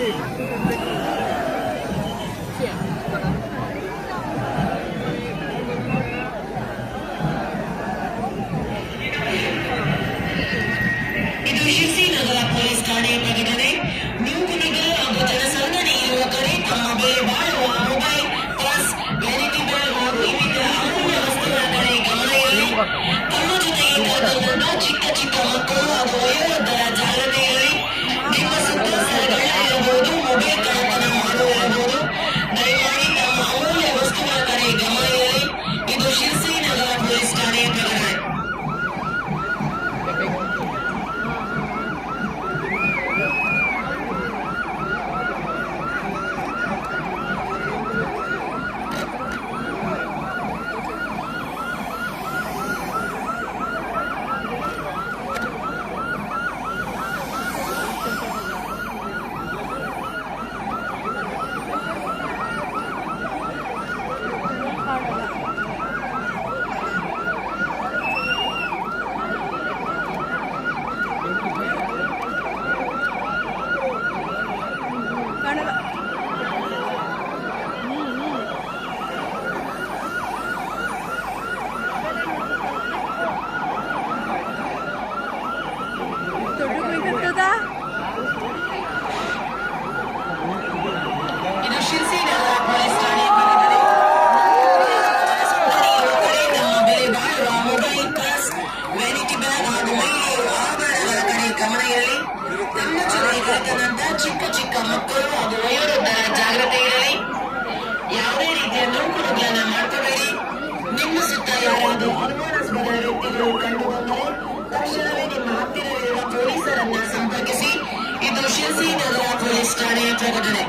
ಇದು ಶಿರ್ಸಿ ನಗರ ಪೊಲೀಸ್ ಠಾಣೆ ಪ್ರಕಟಣೆ. ನ್ಯೂ ಕುಣಿಗಲ್ ಹಾಗೂ ಜನಸಂದಣಿ ಇರುವ ಕಡೆ ತಮ್ಮ ಬೆಲೆ ಬಾಳುವ ಮೊಬೈಲ್, ಪರ್ಸ್, ವ್ಯಾನಿಟಿ ಬ್ಯಾಗ್ ಹಾಗೂ ವಿವಿಧ ಅಮೂಲ್ಯ ವಸ್ತುಗಳ ಕಡೆ ಗಮನ ಇರಲಿ. ತಮ್ಮ ಜೊತೆಗೆ ಕರೆತಂದ ಚಿಕ್ಕ ಚಿಕ್ಕ ಮಕ್ಕಳು ಹಾಗೂ ವಯೋವೃದ್ಧರ ಜಾಗ್ರತೆ ಇರಲಿ. ನಿಮ್ಮ ಸುತ್ತ ಸ್ಥಳಗಳಿರಬಹುದು, ಮೊಬೈಲ್ ಕಳ್ಳತನ ಮಾಡುತ್ತಿರಬಹುದು. ದಯಮಾಡಿ ತಮ್ಮ ಅಮೂಲ್ಯ ವಸ್ತುಗಳ ಕಡೆ ಗಮನ ಇರಲಿ. ಇದು ಶಿರ್ಸಿ ನಗರ ಪೊಲೀಸ್ ಠಾಣೆ ಪ್ರಕಟಣೆ. ಇದು ಶಿರ್ಸಿ ನಗರ ಪೊಲೀಸ್ ಠಾಣೆ ಪ್ರಕಟಣೆ. ತಮ್ಮ ಬೆಲೆ ಬಾಳುವ ಮೊಬೈಲ್, ಪರ್ಸ್, ವ್ಯಾನಿಟಿ ಬ್ಯಾಗ್ ಹಾಗೂ ಮಹಿಳೆಯರು ಆಭರಣಗಳ ಕಡೆ ಗಮನ ಇರಲಿ. ತಮ್ಮ ಜೊತೆ ಕರೆತಂದ ಚಿಕ್ಕ ಚಿಕ್ಕ ಮಕ್ಕಳು ಹಾಗೂ ವಯೋವೃದ್ಧರ ಜಾಗ್ರತೆ ಇರಲಿ. ಯಾವುದೇ ರೀತಿಯ ನೌಕರುಗಳನ್ನ ಮಾಡ್ಕೋಬೇಡಿ. ನಿಮ್ಮ ಸುತ್ತ ಯಾರಾದರೂ ಅನುಮಾನಾಸ್ಪದ ವ್ಯಕ್ತಿಗಳು ಕಂಡು ಬಂದರೆ ತಕ್ಷಣವೇ ನಿಮ್ಮ ಹತ್ತಿರವಿರುವ ಪೊಲೀಸರನ್ನ ಸಂಪರ್ಕಿಸಿ. ಇದು ಶಿರ್ಸಿ ನಗರ ಪೊಲೀಸ್ ಠಾಣೆಯ ಪ್ರಕಟಣೆ.